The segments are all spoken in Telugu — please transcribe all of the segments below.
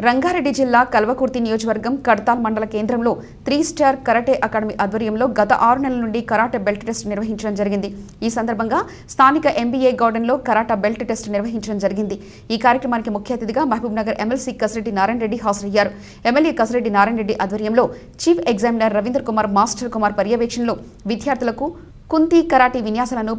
రంగారెడ్డి జిల్లా కల్వకుర్తి నియోజకవర్గం కడతాల్ మండల కేంద్రంలో 3 స్టార్ కరాటే అకాడమీ ఆధ్వర్యంలో గత 6 నెలల నుండి కరాటే బెల్ట్ టెస్ట్ నిర్వహించడం జరిగింది. ఈ సందర్భంగా స్థానిక ఎంబీఏ గార్డెన్లో కరాటే బెల్ట్ టెస్ట్ నిర్వహించడం జరిగింది. ఈ కార్యక్రమానికి ముఖ్య అతిథిగా మహబూబ్నగర్ ఎమ్మెల్సీ కసిరెడ్డి నారాయణ రెడ్డి హాజరయ్యారు. ఎమ్మెల్యే కసిరెడ్డి నారాయణ రెడ్డి ఆధ్వర్యంలో chief examiner Ravindra Kumar master Kumar పర్యవేక్షణలో విద్యార్థులకు కుంతి కరాటే విన్యాసాలను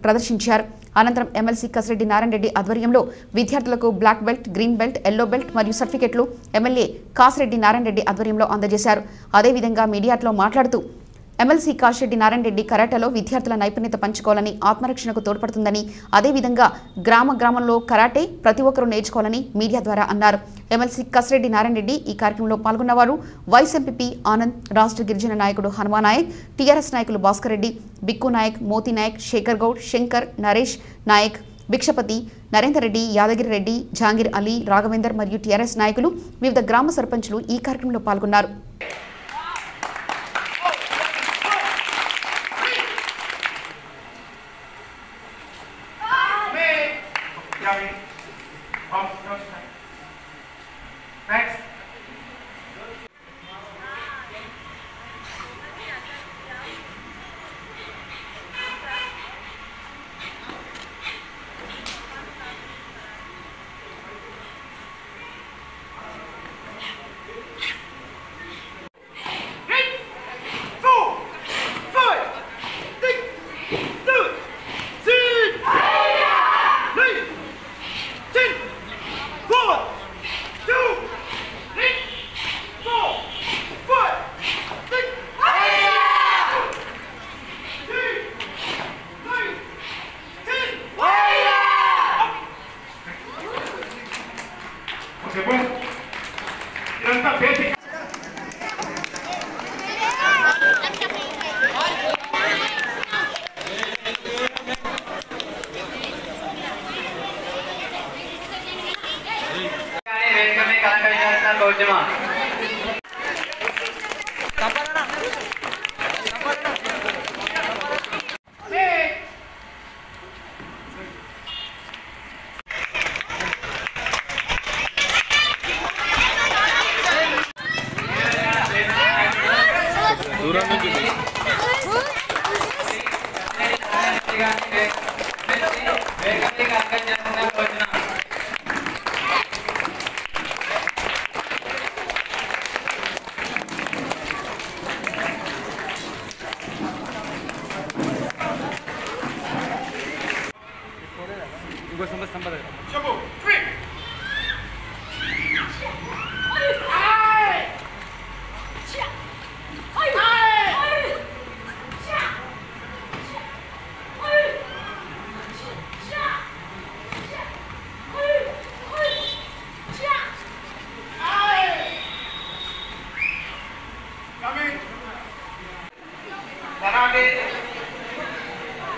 ప్రదర్శించారు. అనంతరం ఎమ్మెల్సీ కసిరెడ్డి నారాయణ రెడ్డి ఆధ్వర్యంలో విద్యార్థులకు black belt, green belt, yellow belt మరియు సర్టిఫికెట్లు ఎమ్మెల్యే కాసిరెడ్డి నారాయణ రెడ్డి ఆధ్వర్యంలో అందజేశారు. అదేవిధంగా మీడియాతో మాట్లాడుతూ ఎమ్మెల్సీ కాసిరెడ్డి నారాయణ రెడ్డి కరాటేలో విద్యార్థుల నైపుణ్యత పంచుకోవాలని, ఆత్మరక్షణకు తోడ్పడుతుందని, అదేవిధంగా గ్రామంలో కరాటే ప్రతి ఒక్కరూ నేర్చుకోవాలని మీడియా ద్వారా అన్నారు. ఎమ్మెల్సీ కాసిరెడ్డి నారాయణ రెడ్డి ఈ కార్యక్రమంలో పాల్గొన్నవారు వైస్ ఎంపీపీ ఆనంద్, రాష్ట్ర గిరిజన నాయకుడు హనుమానాయక్, టీఆర్ఎస్ నాయకులు భాస్కర్ రెడ్డి, బిక్కు నాయక్, మోతి నాయక్, శేఖర్ గౌడ్, శంకర్, నరేష్ నాయక్, భిక్షపతి, నరేందర్ రెడ్డి, యాదగిరి రెడ్డి, జాంగీర్ అలీ, రాఘవేందర్ మరియు టీఆర్ఎస్ నాయకులు, వివిధ గ్రామ సర్పంచులు ఈ కార్యక్రమంలో పాల్గొన్నారు. Next.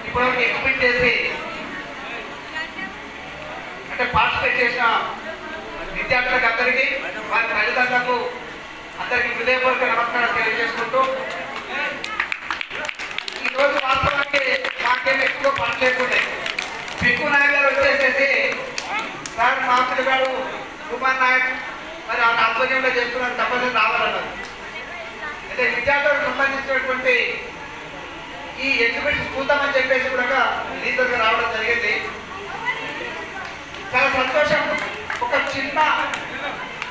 ఇప్పుడు ఎక్స్పెక్ట్ చేసి అంటే పార్టిసిపేట్ చేసిన విద్యార్థులకు అందరికీ, వారి తల్లిదండ్రులకు అందరికీ హృదయపూర్వక నమస్కారాలు తెలియజేసుకుంటూ, ఈరోజు వాస్తవానికి మాకేం ఎక్కువ పని లేకుండే బిక్కు నాయక్ గారు వచ్చేసేసి సార్ మాస్టర్ గారు కుమార్ నాయక్ మరి ఆ ఆధ్వర్యంలో చేస్తున్నారు, తప్పని రావాలన్నారు. అయితే విద్యార్థులకు సంబంధించినటువంటి ఈ ఎగ్జిబిషన్ చూద్దామని చెప్పేసి కూడా లీడర్గా రావడం జరిగింది. చాలా సంతోషం. ఒక చిన్న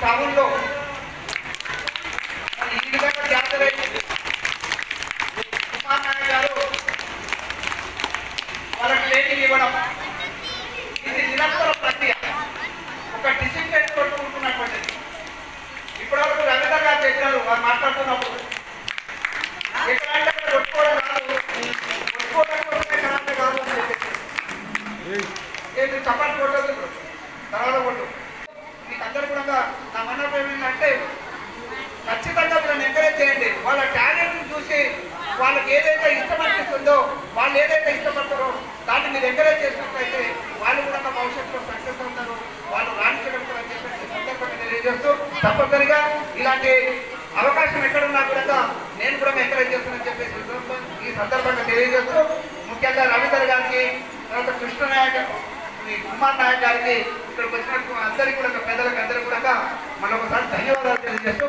టౌన్లో ఈ విధంగా జాతర కుమార్ నాయక్ గారు వాళ్ళకి ట్రైనింగ్ ఇవ్వడం, ఇది నిరంతర ప్రక్రియ, ఒక డిసిప్లిన్ కొట్టుకుంటున్నటువంటిది. ఇప్పటివరకు రవీంద్ర గారు చెప్పారు వారు మాట్లాడుతున్నప్పుడు, ఎక్కడంటే కొట్టుకోవడం కాదు, కొట్టుకోవడం కోసమే కరెక్ట్ కాదు అని చెప్పేసి ఏంటి చప్పట్లు కొట్టదు, తర్వాత కొట్టు. మీకు అందరూ కూడా నా మనోభావం ఏంటంటే ఖచ్చితంగా వీళ్ళని ఎంకరేజ్ చేయండి. వాళ్ళ టాలెంట్ని చూసి వాళ్ళకి ఏదైతే ఇష్టమనిపిస్తుందో, వాళ్ళు ఏదైతే ఇష్టపడతారో దాన్ని మీరు ఎంకరేజ్ చేసినట్లయితే వాళ్ళు కూడా భవిష్యత్తులో సక్సెస్ అవుతారు, వాళ్ళు రాణించగలుగుతారని చెప్పేసి సందర్భంగా తెలియజేస్తూ, తప్పనిసరిగా ఇలాంటి అవకాశం ఎక్కడున్నా కూడా నేను కూడా ఎంకరేజ్ చేస్తానని చెప్పేసి ఈ సందర్భంగా తెలియజేస్తూ, ముఖ్యంగా రవీంద్ర గారికి, తర్వాత కృష్ణ నాయక్ ఈ కుమార్ నాయక్ గారికి ఇక్కడికి వచ్చినట్టు అందరికీ కూడా పెద్దలకు అందరికీ కూడా మరొకసారి ధన్యవాదాలు తెలియజేస్తూ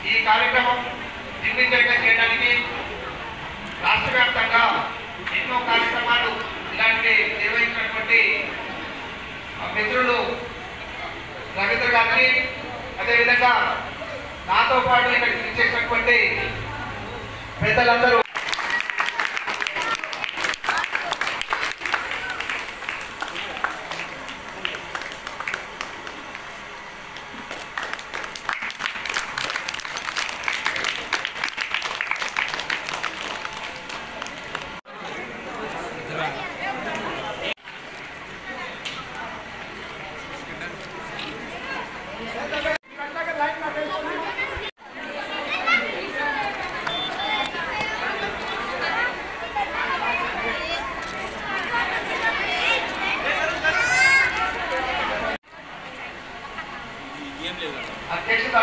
ఈ కార్యక్రమం దిగ్విజయంగా చేయడానికి రాష్ట్ర వ్యాప్తంగా ఎన్నో కార్యక్రమాలు ఇలాంటి నిర్వహించినటువంటి మిత్రులు రవీంద్ర గారికి, అదేవిధంగా నాతో పాటు ఇక్కడికి ఇచ్చేసినటువంటి పెద్దలందరూ అధ్యక్షత